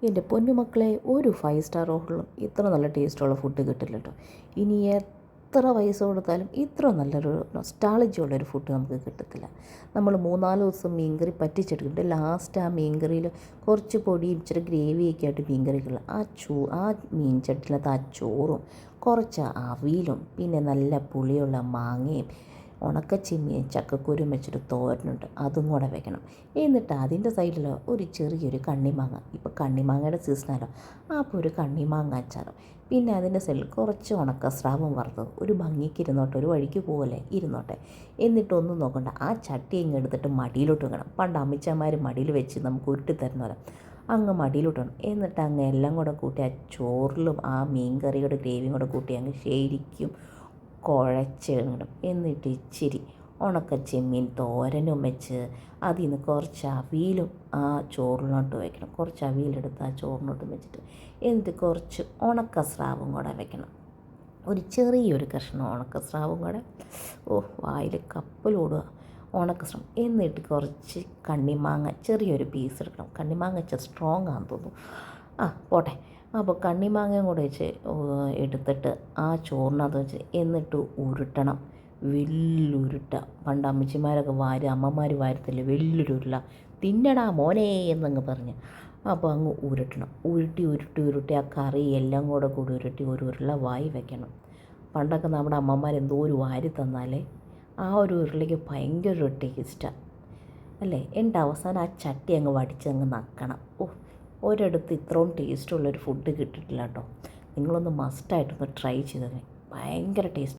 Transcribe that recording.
എൻ്റെ പൊന്നുമക്കളെ, ഒരു 5 സ്റ്റാർ ഹോട്ടലും ഇത്ര നല്ല ടേസ്റ്റുള്ള ഫുഡ് കിട്ടില്ല കേട്ടോ. ഇനി എത്ര പൈസ കൊടുത്താലും ഇത്ര നല്ലൊരു നൊസ്റ്റാളജിയുള്ളൊരു ഫുഡ് നമുക്ക് കിട്ടത്തില്ല. നമ്മൾ 3-4 ദിവസം മീൻകറി പറ്റിച്ചെടുക്കുന്നുണ്ട്. ലാസ്റ്റ് ആ മീൻകറിയിൽ കുറച്ച് പൊടിയും ഇച്ചിരി ഗ്രേവിയൊക്കെ ആയിട്ട് മീൻകറിക്കുള്ള ആ മീൻ ചട്ടിയിലത്തെ ആ ചോറും കുറച്ച് അവിയലും പിന്നെ നല്ല പുളിയുള്ള മാങ്ങയും ഉണക്കച്ചിമ്മിയും ചക്കക്കുരും വെച്ചൊരു തോരനുണ്ട്, അതും കൂടെ വെക്കണം. എന്നിട്ട് അതിൻ്റെ സൈഡിൽ ഒരു ചെറിയൊരു കണ്ണിമാങ്ങ, ഇപ്പോൾ കണ്ണിമാങ്ങയുടെ സീസണാലോ, അപ്പോൾ ഒരു കണ്ണിമാങ്ങ അച്ചാറും, പിന്നെ അതിൻ്റെ സൈഡിൽ കുറച്ച് ഉണക്കസ്രാവും വറുത്തത്. ഒരു ഭംഗിക്ക് ഇരുന്നോട്ടെ, ഒരു വഴിക്ക് പോകല്ലേ, ഇരുന്നോട്ടെ. എന്നിട്ടൊന്നും നോക്കണ്ട, ആ ചട്ടി ഇങ്ങ് എടുത്തിട്ട് മടിയിലോട്ട് വെക്കണം. പണ്ട് അമ്മിച്ചമാർ മടിയിൽ വെച്ച് നമുക്ക് ഉരുട്ടി തരുന്നവരെ അങ്ങ് മടിയിലോട്ട് വേണം. എന്നിട്ട് അങ്ങ് എല്ലാം കൂടെ കൂട്ടി ആ ചോറിലും ആ മീൻ കറിയുടെ ഗ്രേവിയും കൂടെ കൂട്ടി അങ്ങ് ശരിക്കും കുഴച്ചിടണം. എന്നിട്ട് ഇച്ചിരി ഉണക്കച്ചെമ്മീൻ തോരനും വെച്ച് അതിൽ നിന്ന് കുറച്ച് അവിയലും ആ ചോറിനോട്ട് വയ്ക്കണം. കുറച്ച് അവിയലെടുത്ത് ആ ചോറിനോട്ട് വെച്ചിട്ട് എന്നിട്ട് കുറച്ച് ഉണക്കസ്രാവും കൂടെ വെക്കണം. ഒരു ചെറിയൊരു കഷ്ണം ഉണക്കസ്രാവും കൂടെ, വായിൽ കപ്പലോടുക ഉണക്കസ്രാവ്. എന്നിട്ട് കുറച്ച് കണ്ണിമാങ്ങ ചെറിയൊരു പീസ് എടുക്കണം. കണ്ണിമാങ്ങ വെച്ചാൽ സ്ട്രോങ് ആണെന്ന് തോന്നുന്നു. പോട്ടെ. അപ്പോൾ കണ്ണിമാങ്ങയും കൂടെ വെച്ച് എടുത്തിട്ട് ആ ചോറിനകത്ത് വെച്ച് എന്നിട്ട് ഉരുട്ടണം. വെല്ലുരുട്ട. പണ്ട് അമ്മച്ചിമാരൊക്കെ അമ്മമാർ വാരത്തില്ലേ വലിയൊരു ഉരുള, തിന്നടാ മോനെ എന്നങ്ങ് പറഞ്ഞ്. അപ്പോൾ അങ്ങ് ഉരുട്ടണം. ഉരുട്ടി ആ കറി എല്ലാം കൂടെ ഉരുട്ടി ഒരു ഉരുള വായി വെക്കണം. പണ്ടൊക്കെ നമ്മുടെ അമ്മമാർ എന്തോ ഒരു വാരി തന്നാലേ ആ ഒരു ഉരുളിക്ക് ഭയങ്കര ഒരു ടേസ്റ്റാണ് അല്ലേ. എൻ്റെ അവസാനം ആ ചട്ടി അങ്ങ് വടിച്ചങ്ങ് നക്കണം. ഒരിടത്ത് ഇത്രയും ടേസ്റ്റുള്ളൊരു ഫുഡ് കിട്ടിയിട്ടില്ല കേട്ടോ. നിങ്ങളൊന്ന് മസ്റ്റായിട്ടൊന്ന് ട്രൈ ചെയ്തേ, ഭയങ്കര ടേസ്റ്റ്.